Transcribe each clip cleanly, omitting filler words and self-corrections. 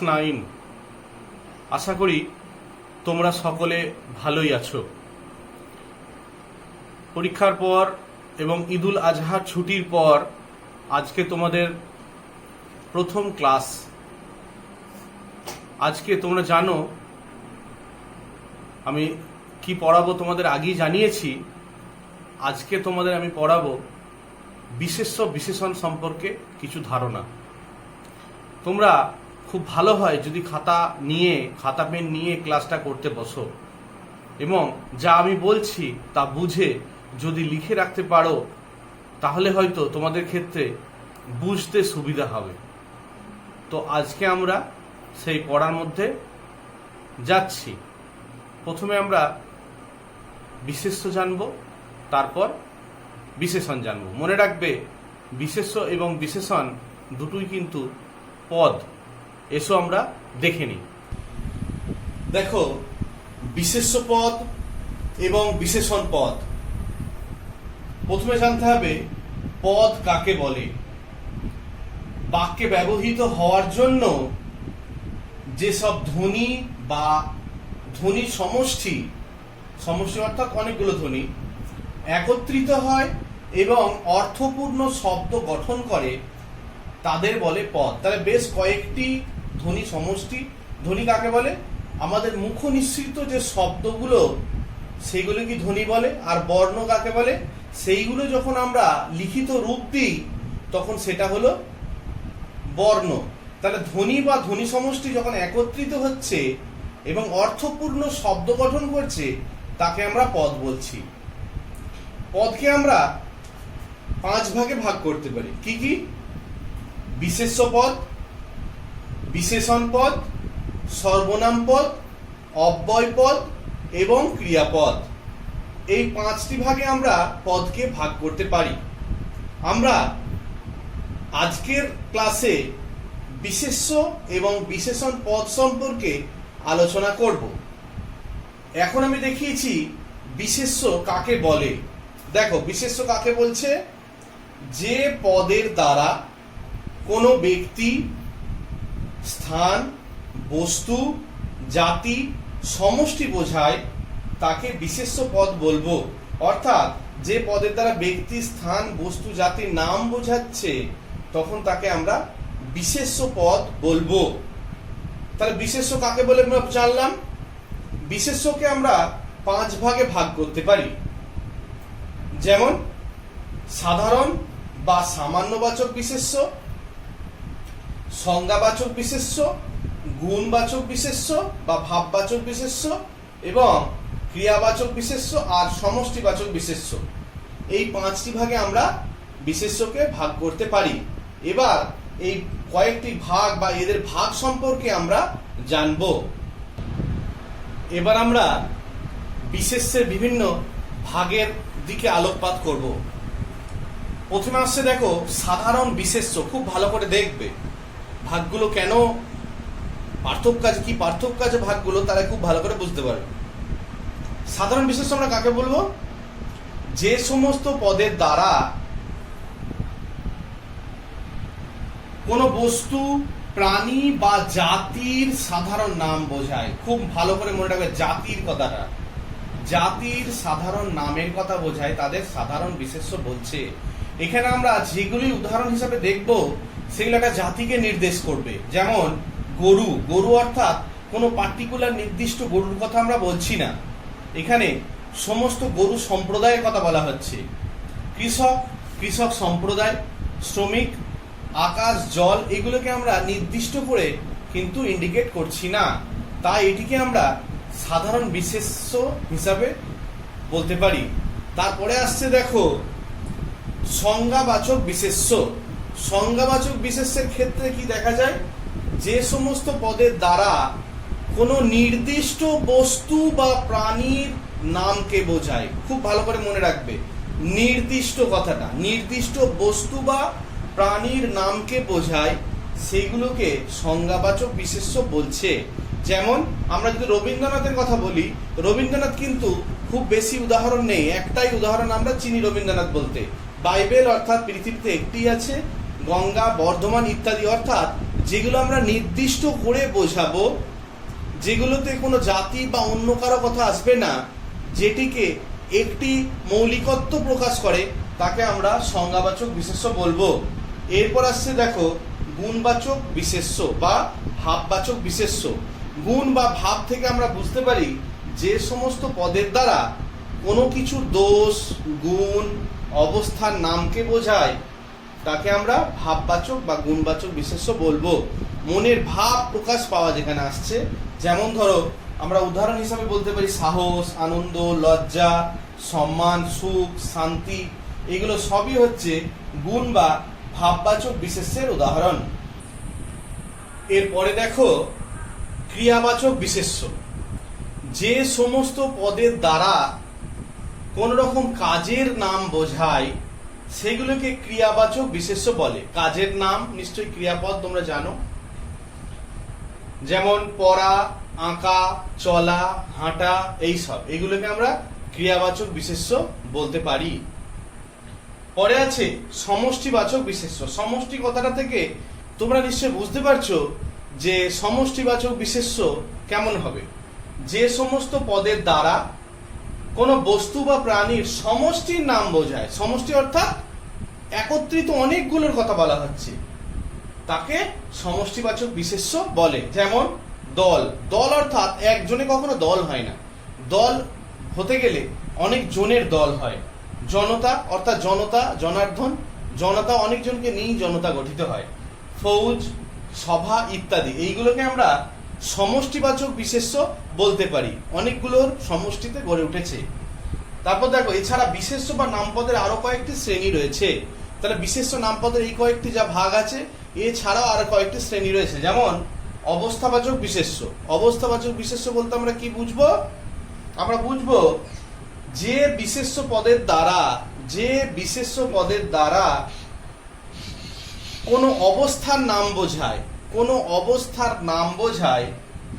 9। আশা করি তোমরা সকলে ভালোই আছো। পরীক্ষার পর এবং ঈদুল আজহার ছুটির পর আজকে তোমাদের প্রথম ক্লাস। আজকে তোমরা জানো আমি কি পড়াবো, তোমাদের আগেই জানিয়েছি। আজকে তোমাদের আমি পড়াবো বিশেষ্য বিশেষণ সম্পর্কে কিছু ধারণা। তোমরা খুব ভালো হয় যদি খাতা পেন নিয়ে ক্লাসটা করতে বসো এবং যা আমি বলছি তা বুঝে যদি লিখে রাখতে পারো তাহলে হয়তো তোমাদের ক্ষেত্রে বুঝতে সুবিধা হবে। তো আজকে আমরা সেই পড়ার মধ্যে যাচ্ছি। প্রথমে আমরা বিশেষ্য জানবো, তারপর বিশেষণ জানবো। মনে রাখবে বিশেষ্য এবং বিশেষণ দুটোই কিন্তু পদ। এসো আমরা দেখে নিই। দেখো, বিশেষ্য পদ এবং বিশেষণ পদ। প্রথমে জানতে হবে পদ কাকে বলে। বাক্যে ব্যবহৃত হওয়ার জন্য যেসব ধ্বনি বা ধ্বনি সমষ্টি অর্থাৎ অনেকগুলো ধ্বনি একত্রিত হয় এবং অর্থপূর্ণ শব্দ গঠন করে তাদের বলে পদ। তাহলে বেশ কয়েকটি ধ্বনি সমষ্টি। ধ্বনি কাকে বলে? আমাদের মুখ নিঃসৃত যে শব্দগুলো সেইগুলো কি ধ্বনি বলে। আর বর্ণ কাকে বলে? সেইগুলো যখন আমরা লিখিত রূপ দিই তখন সেটা হলো বর্ণ। তাহলে ধ্বনি বা ধ্বনি সমষ্টি যখন একত্রিত হচ্ছে এবং অর্থপূর্ণ শব্দ গঠন করছে তাকে আমরা পদ বলছি। পদকে আমরা 5 ভাগে ভাগ করতে পারি। কি কি? বিশেষ্য পদ, বিশেষণ পদ, সর্বনাম পদ, অব্যয় পদ এবং ক্রিয়াপদ। এই 5টি ভাগে আমরা পদকে ভাগ করতে পারি। আমরা আজকের ক্লাসে বিশেষ্য এবং বিশেষণ পদ সম্পর্কে আলোচনা করব। এখন আমি দেখিয়েছি বিশেষ্য কাকে বলে। দেখো, বিশেষ্য কাকে বলছে? যে পদের দ্বারা কোনো ব্যক্তি, স্থান, বস্তু, জাতি, সমষ্টি বোঝায় তাকে বিশেষ্য পদ বলবো। অর্থাৎ যে পদের দ্বারা ব্যক্তি, স্থান, বস্তু, জাতির নাম বোঝাচ্ছে তখন তাকে আমরা বিশেষ্য পদ বলবো। তাহলে বিশেষ্য কাকে বলে আমরা জানলাম। বিশেষ্যকে আমরা 5 ভাগে ভাগ করতে পারি। যেমন সাধারণ বা সামান্যবাচক বিশেষ্য, সংজ্ঞাবাচক বিশেষ্য, গুণবাচক বিশেষ্য বা ভাববাচক বিশেষ্য এবং ক্রিয়াবাচক বিশেষ্য আর সমষ্টিবাচক বিশেষ্য। এই 5টি ভাগে আমরা বিশেষ্যকে ভাগ করতে পারি। এবার এই কয়েকটি ভাগ বা এদের ভাগ সম্পর্কে আমরা জানব। এবার আমরা বিশেষ্যের বিভিন্ন ভাগের দিকে আলোকপাত করব। প্রথমে আসছে দেখো সাধারণ বিশেষ্য। খুব ভালো করে দেখবে ভাগগুলো কেন পার্থক্য আছে, কি পার্থক্য আছে ভাগগুলো, তারা খুব ভালো করে বুঝতে পারবে। সাধারণ বিশেষ্য আমরা কাকে বলবো? যে সমস্ত পদের দ্বারা কোনো বস্তু, প্রাণী বা জাতির সাধারণ নাম বোঝায়। খুব ভালো করে মনে রাখবে জাতির কথাটা। জাতির সাধারণ নামের কথা বোঝায় তাদের সাধারণ বিশেষ্য বলছে। এখানে আমরা যেগুলি উদাহরণ হিসাবে দেখব সেগুলো একটা জাতিকে নির্দেশ করবে। যেমন গরু অর্থাৎ কোনো পার্টিকুলার নির্দিষ্ট গরুর কথা আমরা বলছি না, এখানে সমস্ত গরু সম্প্রদায়ের কথা বলা হচ্ছে। কৃষক সম্প্রদায়, শ্রমিক, আকাশ, জল, এগুলোকে আমরা নির্দিষ্ট করে কিন্তু ইন্ডিকেট করছি না, তাই এটিকে আমরা সাধারণ বিশেষ্য হিসাবে বলতে পারি। তারপরে আসছে দেখো সংজ্ঞাবাচক বিশেষ্য। সংজ্ঞাবাচক বিশেষ্যের ক্ষেত্রে কি দেখা যায়? যে সমস্ত পদের দ্বারা কোনো নির্দিষ্ট বস্তু বা প্রাণীর নামকে বোঝায়। খুব ভালো করে মনে রাখবে নির্দিষ্ট কথাটা, নির্দিষ্ট বস্তু বা প্রাণীর নামকে বোঝায় সেইগুলোকে সংজ্ঞাবাচক বিশেষ্য বলছে। যেমন আমরা যদি রবীন্দ্রনাথের কথা বলি, রবীন্দ্রনাথ কিন্তু খুব বেশি উদাহরণ নেই, একটাই উদাহরণ আমরা চিনি রবীন্দ্রনাথ বলতে। বাইবেল অর্থাৎ পৃথিবীতে একটি আছে, গঙ্গা, বর্ধমান ইত্যাদি অর্থাৎ যেগুলো আমরা নির্দিষ্ট করে বোঝাবো, যেগুলোতে কোনো জাতি বা অন্য কারো কথা আসবে না, যেটিকে একটি মৌলিকত্ব প্রকাশ করে, তাকে আমরা সংজ্ঞাবাচক বিশেষ্য বলবো। এরপর আসছে দেখো গুণবাচক বিশেষ্য বা ভাববাচক বিশেষ্য। গুণ বা ভাব থেকে আমরা বুঝতে পারি যে সমস্ত পদের দ্বারা কোনো কিছুর দোষ, গুণ, অবস্থার নামকে বোঝায় তাকে আমরা ভাববাচক বা গুণবাচক বিশেষ্য বলবো। মনের ভাব প্রকাশ পাওয়া যেখানে আসছে, যেমন ধরো আমরা উদাহরণ হিসাবে বলতে পারি সাহস, আনন্দ, লজ্জা, সম্মান, সুখ, শান্তি, এগুলো সবই হচ্ছে গুণ বা ভাববাচক বিশেষ্যের উদাহরণ। এরপরে দেখো ক্রিয়াবাচক বিশেষ্য। যে সমস্ত পদের দ্বারা কোন রকম কাজের নাম বোঝায় সেগুলোকে ক্রিয়াবাচক বিশেষ্য বলে। কাজের নাম নিশ্চয়ই ক্রিয়াপদ তোমরা জানো, যেমন পড়া, আঁকা, চলা, হাঁটা, এইসব, এগুলোকে আমরা ক্রিয়াবাচক বিশেষ্য বলতে পারি। পরে আছে সমষ্টিবাচক বিশেষ্য। সমষ্টি কথাটা থেকে তোমরা নিশ্চয় বুঝতে পারছো যে সমষ্টিবাচক বিশেষ্য কেমন হবে। যে সমস্ত পদের দ্বারা কোনো বস্তু বা প্রাণীর সমষ্টির নাম বোঝায়, সমষ্টি অর্থাৎ একত্রিত অনেকগুলোর কথা বলা হচ্ছে, তাকে সমষ্টিবাচক বিশেষ্য বলে। যেমন দল। দল অর্থাৎ একজনে কখনো দল হয় না, দল হতে গেলে অনেক জনের দল হয়। জনতা অর্থাৎ জনতা, জনার্দন, জনতা অনেকজনকে নিয়েই জনতা গঠিত হয়। ফৌজ, সভা ইত্যাদি, এইগুলোকে আমরা সমষ্টিবাচক বিশেষ্য বলতে পারি, অনেকগুলোর সমষ্টিতে গড়ে উঠেছে। তারপর দেখো এছাড়া বিশেষ্য বা নামপদের আরো কয়েকটি শ্রেণী রয়েছে। তাহলে বিশেষ্য নামপদের এই কয়েকটি যা ভাগ আছে, এছাড়াও আরো কয়েকটি শ্রেণী রয়েছে। যেমন অবস্থাবাচক বিশেষ্য। অবস্থাবাচক বিশেষ্য বলতে আমরা কি বুঝবো? আমরা বুঝবো যে বিশেষ্য পদের দ্বারা কোনো অবস্থার নাম বোঝায়,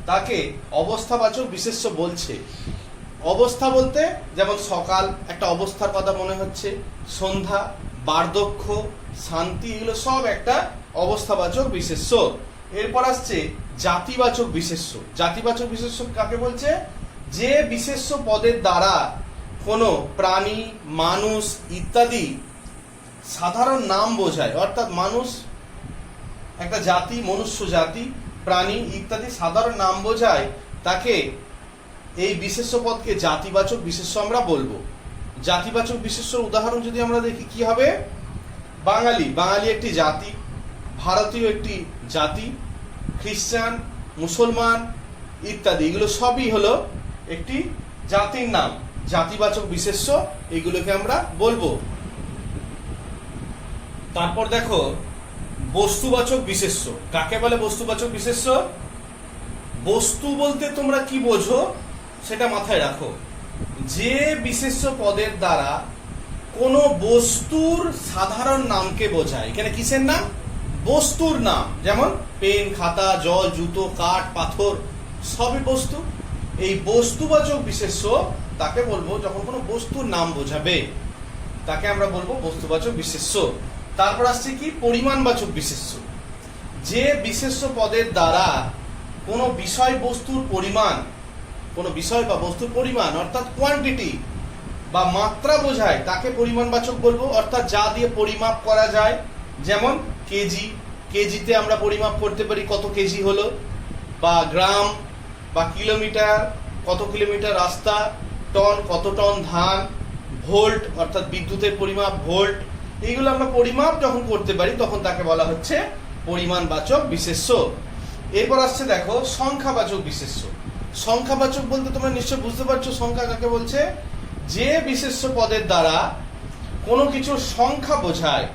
তাকে অবস্থাবাচক বিশেষ্য বলছে। অবস্থা বলতে যেমন সকাল, একটা অবস্থার কথা মনে হচ্ছে, সন্ধ্যা, বার্ধক্য, শান্তি, এগুলো সব একটা অবস্থাবাচক বিশেষ্য। এরপর আসছে জাতিবাচক বিশেষ্য। জাতিবাচক বিশেষ্য কাকে বলছে? যে বিশেষ্য পদের দ্বারা কোনো প্রাণী, মানুষ ইত্যাদি সাধারণ নাম বোঝায়, অর্থাৎ মানুষ একটা জাতি, মনুষ্য জাতি, প্রাণী ইত্যাদি সাধারণ নাম বোঝায়, তাকে এই বিশেষ্য পদকে জাতিবাচক বিশেষ্য আমরা বলবো। জাতিবাচক বিশেষ্যর উদাহরণ যদি আমরা দেখি কি হবে? বাঙালি। বাঙালি একটি জাতি, ভারতীয় একটি জাতি, খ্রিস্টান, মুসলমান ইত্যাদি, এগুলো সবই হলো একটি জাতির নাম, জাতিবাচক বিশেষ্য, এগুলোকে আমরা বলবো। তারপর দেখো বস্তুবাচক বিশেষ্য। কাকে বলে বস্তুবাচক বিশেষ্য? বস্তু বলতে তোমরা কি বোঝো সেটা মাথায় রাখো। যে বিশেষ্য পদের দ্বারা কোনো বস্তুর সাধারণ নামকে বোঝায়। এখানে কিসের নাম? বস্তুর নাম। যেমন পেন, খাতা, জল, জুতো, কাঠ, পাথর, সবই বস্তু। এই বস্তুবাচক বিশেষ্য তাকে বলবো যখন কোনো বস্তুর নাম বোঝাবে, তাকে আমরা বলবো বস্তুবাচক বিশেষ্য। তারপর আসছে কি? পরিমাণবাচক বিশেষ্য। যে বিশেষ্য পদের দ্বারা কোনো বিষয়বস্তুর পরিমাণ, কোনো বিষয় বা বস্তুর পরিমাণ অর্থাৎ কোয়ান্টিটি বা মাত্রা বোঝায়, তাকে পরিমাণবাচক বলবো। অর্থাৎ যা দিয়ে পরিমাপ করা যায়, যেমন কেজি, কেজিতে আমরা পরিমাপ করতে পারি কত কেজি হলো, বা গ্রাম বা কিলোমিটার, কত কিলোমিটার রাস্তা, টন, কত টন ধান, ভোল্ট অর্থাৎ বিদ্যুতের পরিমাপ, ভোল্ট, এইগুলো আমরা পরিমাপ যখন করতে পারি তখন তাকে বলা হচ্ছে পরিমাণবাচক বিশেষ্য। এরপর আসছে দেখো সংখ্যাবাচক বিশেষ্য। সংখ্যাবাচক বলতে তোমরা নিশ্চয় বুঝতে পারছো সংখ্যা কাকে বলছে? যে বিশেষ্য পদের দ্বারা কোনো কিছুর সংখ্যা বোঝায়,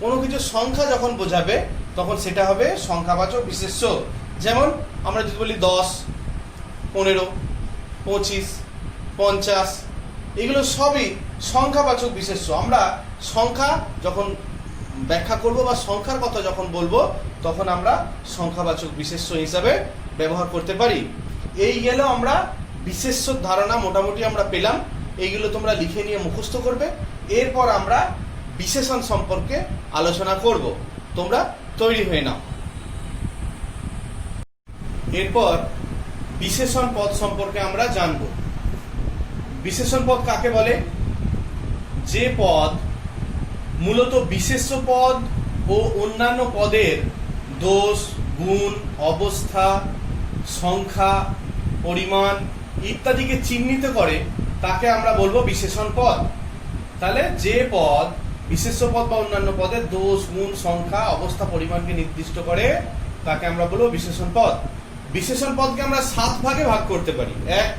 কোনো কিছুর সংখ্যা যখন বোঝাবে তখন সেটা হবে সংখ্যাবাচক বিশেষ্য। যেমন আমরা যদি বলি 10, 15, 25, 50, এগুলো সবই সংখ্যাবাচক বিশেষ্য। আমরা সংখ্যা যখন ব্যাখ্যা করব বা সংখ্যার কথা যখন বলবো তখন আমরা সংখ্যাবাচক বিশেষ্য হিসাবে ব্যবহার করতে পারি। এই গেল আমরা বিশেষ্যর ধারণা মোটামুটি আমরা পেলাম, এইগুলো তোমরা লিখে নিয়ে মুখস্থ করবে। এরপর আমরা বিশেষণ সম্পর্কে আলোচনা করব। তোমরা তৈরি হয়ে নাও। এরপর বিশেষণ পদ সম্পর্কে আমরা জানব। বিশেষণ পদ কাকে বলে? যে পদ মূলত বিশেষ্য পদ ও অন্যান্য পদের দোষ, গুণ, অবস্থা, সংখ্যা, পরিমাণ ইত্যাদিকে চিহ্নিত করে তাকে আমরা বলবো বিশেষণ পদ। তাহলে যে পদ বিশেষ্য পদ বা অন্যান্য পদের দোষ, গুণ, সংখ্যা, অবস্থা, পরিমাণকে নির্দিষ্ট করে তাকে আমরা বলবো বিশেষণ পদ। বিশেষণ পদকে আমরা 7 ভাগে ভাগ করতে পারি। 1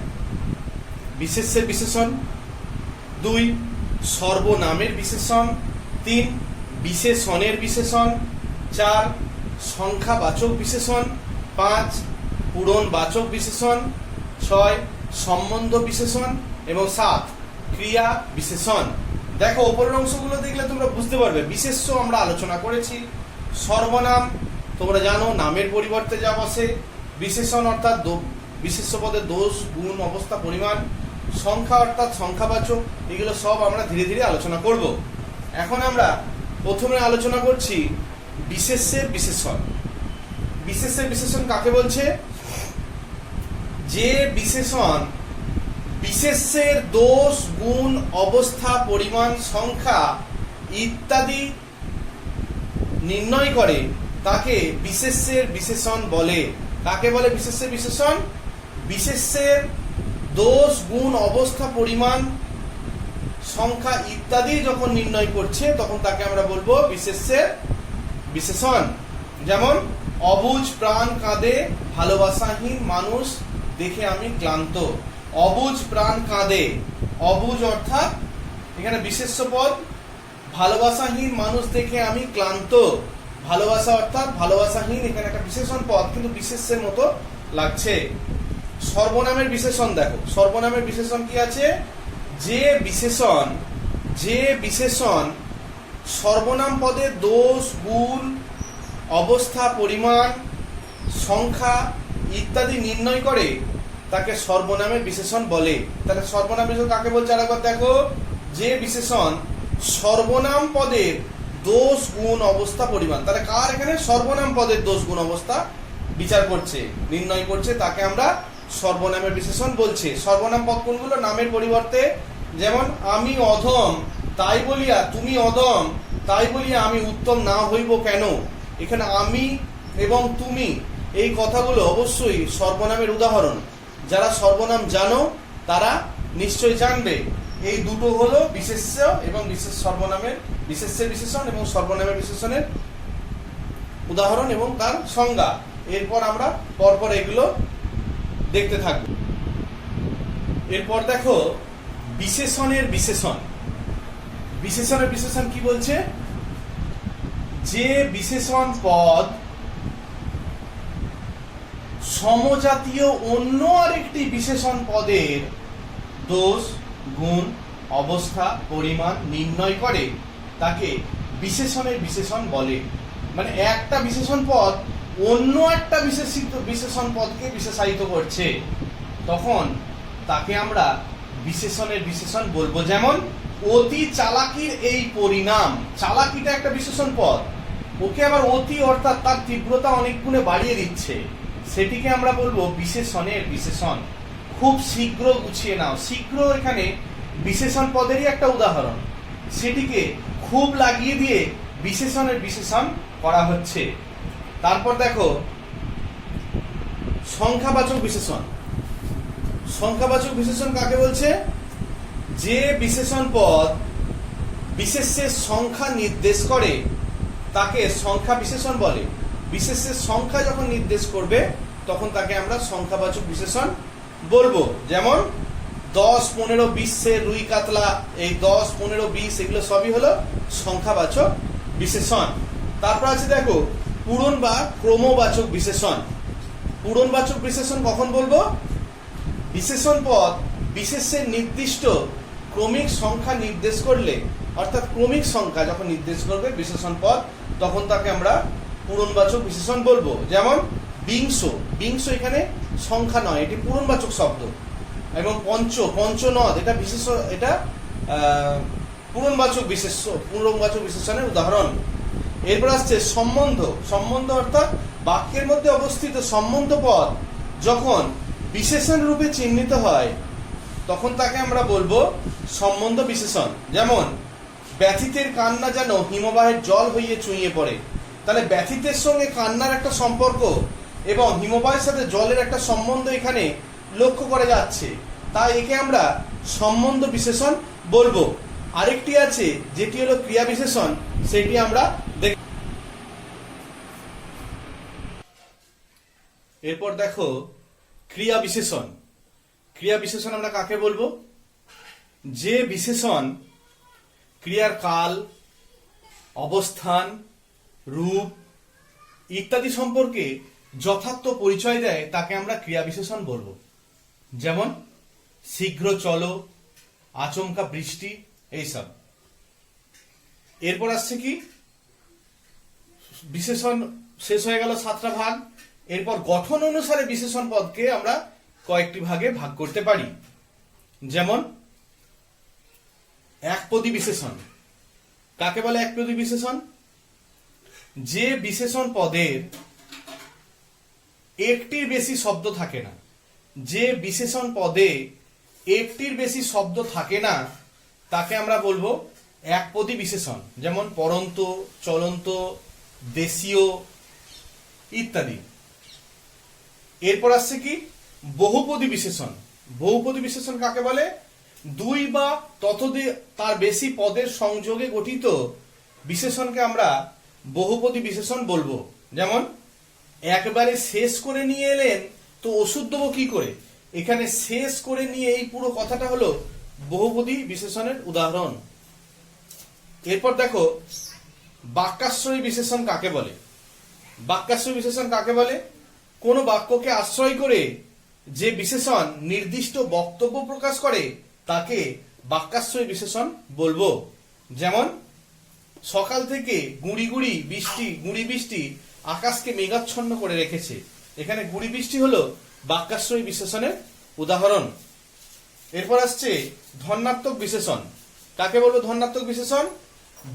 বিশেষ্যের বিশেষণ, 2 সর্বনামের বিশেষণ, 3 বিশেষণের বিশেষণ, 4 সংখ্যাবাচক বিশেষণ, 5 পূরণবাচক বিশেষণ, 6 সম্বন্ধ বিশেষণ এবং 7 ক্রিয়া বিশেষণ। দেখো উপরের অংশগুলো দেখলে তোমরা বুঝতে পারবে। বিশেষ্য আমরা আলোচনা করেছি। সর্বনাম তোমরা জানো, নামের পরিবর্তে যা বসে। বিশেষণ অর্থাৎ বিশেষ্য পদের দোষ, গুণ, অবস্থা, পরিমাণ। সংখ্যা অর্থাৎ সংখ্যাবাচক। এগুলো সব আমরা ধীরে ধীরে আলোচনা করব। এখন আমরা প্রথমে আলোচনা করছি বিশেষ্যের বিশেষণ। বিশেষ্যের বিশেষণ কাকে বলছে? যে বিশেষণ বিশেষ্যের দোষ, গুণ, অবস্থা, পরিমাণ, সংখ্যা ইত্যাদি নির্ণয় করে তাকে বিশেষ্যের বিশেষণ বলে। কাকে বলে বিশেষ্যের বিশেষণ? বিশেষ্যের দোষ, গুণ, অবস্থা, পরিমাণ, সংখ্যা ইত্যাদি যখন নির্ণয় করছে তখন তাকে আমরা বলবো বিশেষ্যের বিশেষণ। যেমন অবুঝ প্রাণ কাঁদে, ভালোবাসাহীন মানুষ দেখে আমি ক্লান্ত। অবুঝ প্রাণ কাঁদে, অবুঝ অর্থাৎ এখানে বিশেষ্য পদ, ভালোবাসাহীন মানুষ দেখে আমি ক্লান্ত। ভালোবাসা অর্থাৎ ভালোবাসাহীন, এখানে একটা বিশেষণ পদ কিন্তু বিশেষ্যের মতো লাগছে। সর্বনামের বিশেষণ দেখো, সর্বনামের বিশেষণ কি আছে? যে বিশেষণ সর্বনাম পদের দোষ, গুণ, অবস্থা, পরিমাণ, সংখ্যা ইত্যাদি নির্ণয় করে তাকে সর্বনামের বিশেষণ বলে। তাহলে সর্বনাম বিশেষণ কাকে বলছে আরেকবার দেখো। যে বিশেষণ সর্বনাম পদের দোষ, গুণ, অবস্থা, পরিমাণ। তাহলে কার এখানে? সর্বনাম পদের দোষ, গুণ, অবস্থা বিচার করছে, নির্ণয় করছে, তাকে আমরা সর্বনামের বিশেষণ বলছে। সর্বনাম পদ কোনগুলো? নামের পরিবর্তে। যেমন আমি অধম তাই বলিয়া তুমি অধম তাই বলিয়া আমি উত্তম না হইব কেন। এখানে আমি এবং তুমি এই কথাগুলো অবশ্যই সর্বনামের উদাহরণ। যারা সর্বনাম জানো তারা নিশ্চয় জানবে। এই দুটো হলো বিশেষ্য এবং বিশেষ সর্বনামের, বিশেষ্যের বিশেষণ এবং সর্বনামের বিশেষণের উদাহরণ এবং তার সংজ্ঞা। এরপর আমরা পরপর এগুলো দেখতে থাকব। এরপর দেখো বিশেষণের বিশেষণ। বিশেষণের বিশেষণ কি বলছে? যে বিশেষণ পদ সমজাতীয় অন্য আরেকটি বিশেষণ পদের দোষ, গুণ, অবস্থা, পরিমাণ নির্ণয় করে তাকে বিশেষণের বিশেষণ বলে। মানে একটা বিশেষণ পদ অন্য একটা বিশেষণ পদকে বিশেষায়িত করছে, তখন তাকে আমরা বিশেষণের বিশেষণ বলবো। যেমন অতি চালাকির এই পরিণাম। চালাকিটা একটা বিশেষণ পদ, ওকে আবার অতি অর্থাৎ তার তীব্রতা অনেক গুণে বাড়িয়ে দিচ্ছে, সেটিকে আমরা বলবো বিশেষণের বিশেষণ। খুব শীঘ্র গুছিয়ে নাও। শীঘ্র এখানে বিশেষণ পদেরই একটা উদাহরণ, সেটিকে খুব লাগিয়ে দিয়ে বিশেষণের বিশেষণ করা হচ্ছে। তারপর দেখো সংখ্যাবাচক বিশেষণ। সংখ্যাবাচক বিশেষণ কাকে বলছে? যে বিশেষণ পদ বিশেষ্যের সংখ্যা নির্দেশ করে তাকে সংখ্যা বিশেষণ বলে। বিশেষ্যের সংখ্যা যখন নির্দেশ করবে তখন তাকে আমরা সংখ্যাবাচক বিশেষণ বলবো। যেমন 10, 15, 20 রুই কাতলা, এই 10, 15, 20 এগুলো সবই হলো সংখ্যাবাচক বিশেষণ। তারপর আছে দেখো পূরণ বা ক্রমবাচক বিশেষণ। পূরণবাচক বিশেষণ কখন বলবো? বিশেষণ পদ বিশেষ্যের নির্দিষ্ট ক্রমিক সংখ্যা নির্দেশ করলে, অর্থাৎ ক্রমিক সংখ্যা যখন নির্দেশ করবে বিশেষণ পদ, তখন তাকে আমরা পূরণবাচক বিশেষণ বলবো। যেমন বিংশ, বিংশ এখানে সংখ্যা নয়, এটি পূরণবাচক শব্দ। এবং পঞ্চনদ এটা বিশেষ, এটা পূরণবাচক বিশেষণের উদাহরণ। এরপর আসছে সম্বন্ধ। সম্বন্ধ অর্থাৎ বাক্যের মধ্যে অবস্থিত সম্বন্ধ পদ যখন বিশেষণ রূপে চিহ্নিত হয় তখন তাকে আমরা বলবো সম্বন্ধ বিশেষণ। যেমন ব্যথিতের কান্না যেন হিমবাহের জল হইয়ে চুইয়ে পড়ে, তাহলে ব্যথিতের সঙ্গে কান্নার একটা সম্পর্ক এবং হিমবাহের সাথে জলের একটা সম্বন্ধ এখানে লক্ষ্য করা যাচ্ছে, তাই একে আমরা সম্বন্ধ বিশেষণ বলবো। আরেকটি আছে যেটি হলো ক্রিয়া বিশেষণ, সেটি আমরা দেখ। এরপর দেখো ক্রিয়া বিশেষণ। ক্রিয়া বিশেষণ আমরা কাকে বলবো? যে বিশেষণ ক্রিয়ার কাল, অবস্থান, রূপ ইত্যাদি সম্পর্কে যথার্থ পরিচয় দেয় তাকে আমরা ক্রিয়া বিশেষণ বলবো। যেমন শীঘ্র চলো, আচমকা বৃষ্টি, এইসব। এরপর আসছে কি বিশেষণ, শেষ হয়ে গেল 7টা ভাগ। এরপর গঠন অনুসারে বিশেষণ পদকে আমরা কয়েকটি ভাগে ভাগ করতে পারি। যেমন একপদী বিশেষণ। কাকে বলে একপদী বিশেষণ? যে বিশেষণ পদের একটির বেশি শব্দ থাকে না, যে বিশেষণ পদে একটির বেশি শব্দ থাকে না তাকে আমরা বলবো একপদী বিশেষণ। যেমন পরন্ত, চলন্ত, দেশীয় ইত্যাদি। এরপর আসছে কি বহুপদী বিশেষণ। বহুপদী বিশেষণ কাকে বলে? দুই বা ততোধিক তার বেশি পদের সংযোগে গঠিত বিশেষণকে আমরা বহুপদী বিশেষণ বলবো। যেমন একবারে শেষ করে নিয়ে এলেন তো ওষুধ দেবো কি করে, এখানে শেষ করে নিয়ে এই পুরো কথাটা হলো বহুপদী বিশেষণের উদাহরণ। এরপর দেখো বাক্যাশ্রয়ী বিশেষণ কাকে বলে? বাক্যাশ্রয়ী বিশেষণ কাকে বলে? কোন বাক্যকে আশ্রয় করে যে বিশেষণ নির্দিষ্ট বক্তব্য প্রকাশ করে তাকে বাক্যাশ্রয়ী বিশেষণ বলবো। যেমন সকাল থেকে গুঁড়ি গুঁড়ি বৃষ্টি আকাশকে মেঘাচ্ছন্ন করে রেখেছে, এখানে গুঁড়ি বৃষ্টি হলো বাক্যাশ্রয়ী বিশেষণের উদাহরণ। এরপর আসছে ধন্যাত্মক বিশেষণ। কাকে বলবো ধন্যাত্মক বিশেষণ?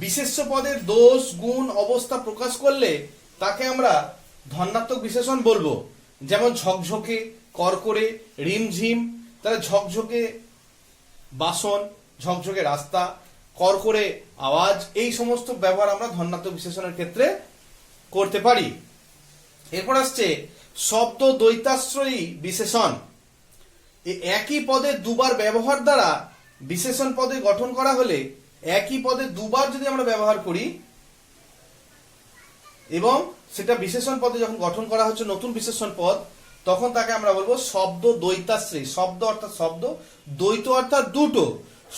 বিশেষ্য পদের দোষ, গুণ, অবস্থা প্রকাশ করলে তাকে আমরা ধন্যাত্মক বিশেষণ বলবো। যেমন ঝকঝকে, করকরে, রিমঝিম। তাহলে ঝকঝকে বাসন, ঝকঝকে রাস্তা, করকরে আওয়াজ, এই সমস্ত ব্যবহার আমরা ধন্যাত্মক বিশেষণের ক্ষেত্রে করতে পারি। এরপর আসছে শব্দ দ্বৈতাশ্রয়ী বিশেষণ। একই পদে দুবার ব্যবহার দ্বারা বিশেষণ পদে গঠন করা হলে, একই পদে দুবার যদি আমরা ব্যবহার করি এবং সেটা বিশেষণ পদে যখন গঠন করা হচ্ছে নতুন বিশেষণ পদ, তখন তাকে আমরা বলবো শব্দ দ্বৈতাশ্রয়ী। শব্দ অর্থাৎ শব্দ, দ্বৈত অর্থাৎ দুটো।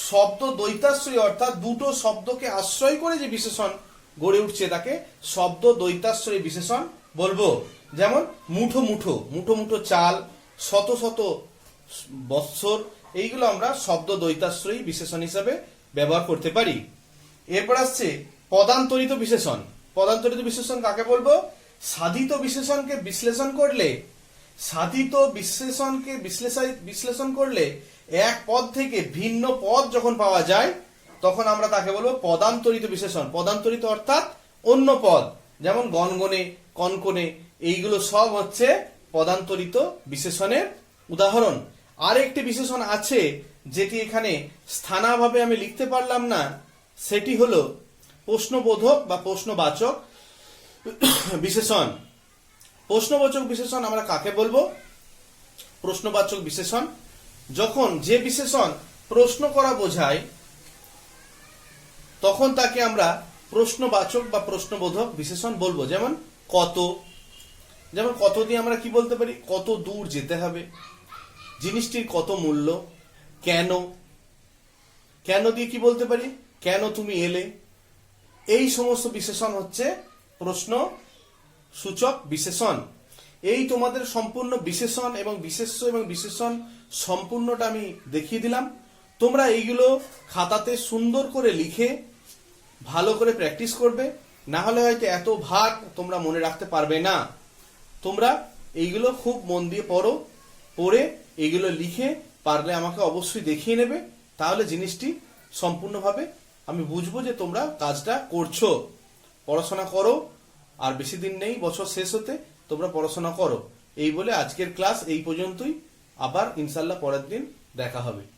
শব্দ দ্বৈতাশ্রয়ী অর্থাৎ দুটো শব্দকে আশ্রয় করে যে বিশেষণ গড়ে উঠছে তাকে শব্দ দ্বৈতাশ্রয়ী বিশেষণ বলবো। যেমন মুঠো মুঠো, মুঠো মুঠো চাল, শত শত বৎসর, এইগুলো আমরা শব্দ দ্বৈতাশ্রয়ী বিশেষণ হিসাবে ব্যবহার করতে পারি। এরপর আসছে পদান্তরিত বিশেষণ। পদান্তরিত বিশেষণ কাকে বলবো? সাধিত বিশেষণকে বিশ্লেষণ করলে, সাধিত বিশেষণকে বিশ্লেষণ করলে এক পদ থেকে ভিন্ন পদ যখন পাওয়া যায় তখন আমরা তাকে বলবো পদান্তরিত বিশেষণ। পদান্তরিত অর্থাৎ অন্য পদ। যেমন গনগনে, কনকনে, এইগুলো সব হচ্ছে পদান্তরিত বিশেষণের উদাহরণ। আর একটি বিশেষণ আছে যেটি এখানে স্থানাভাবে আমি লিখতে পারলাম না, সেটি হলো প্রশ্নবোধক বা প্রশ্নবাচক বিশেষণ। প্রশ্নবাচক বিশেষণ আমরা কাকে বলবো? প্রশ্নবাচক বিশেষণ যখন যে বিশেষণ প্রশ্ন করা বোঝায় তখন তাকে আমরা প্রশ্নবাচক বা প্রশ্নবোধক বিশেষণ বলবো। যেমন কত, যেমন কত দিয়ে আমরা কি বলতে পারি? কত দূর যেতে হবে, জিনিসটির কত মূল্য। কেন, কেন দিয়ে কি বলতে পারি? কেন তুমি এলে। এই সমস্ত বিশেষণ হচ্ছে প্রশ্ন সূচক বিশেষণ। এই তোমাদের সম্পূর্ণ বিশেষণ এবং বিশেষ্য এবং বিশেষণ সম্পূর্ণটা আমি দেখিয়ে দিলাম। তোমরা এইগুলো খাতাতে সুন্দর করে লিখে ভালো করে প্র্যাকটিস করবে, না হলে হয়তো এত ভাগ তোমরা মনে রাখতে পারবে না। তোমরা এইগুলো খুব মন দিয়ে পড়ো, পড়ে এইগুলো লিখে পারলে আমাকে অবশ্যই দেখিয়ে নেবে, তাহলে জিনিসটি সম্পূর্ণভাবে আমি বুঝবো যে তোমরা কাজটা করছো। পড়াশোনা করো, আর বেশি দিন নেই বছর শেষ হতে। তোমরা পড়াশোনা করো। এই বলে আজকের ক্লাস এই পর্যন্তই। আবার ইনশাল্লাহ পরের দিন দেখা হবে।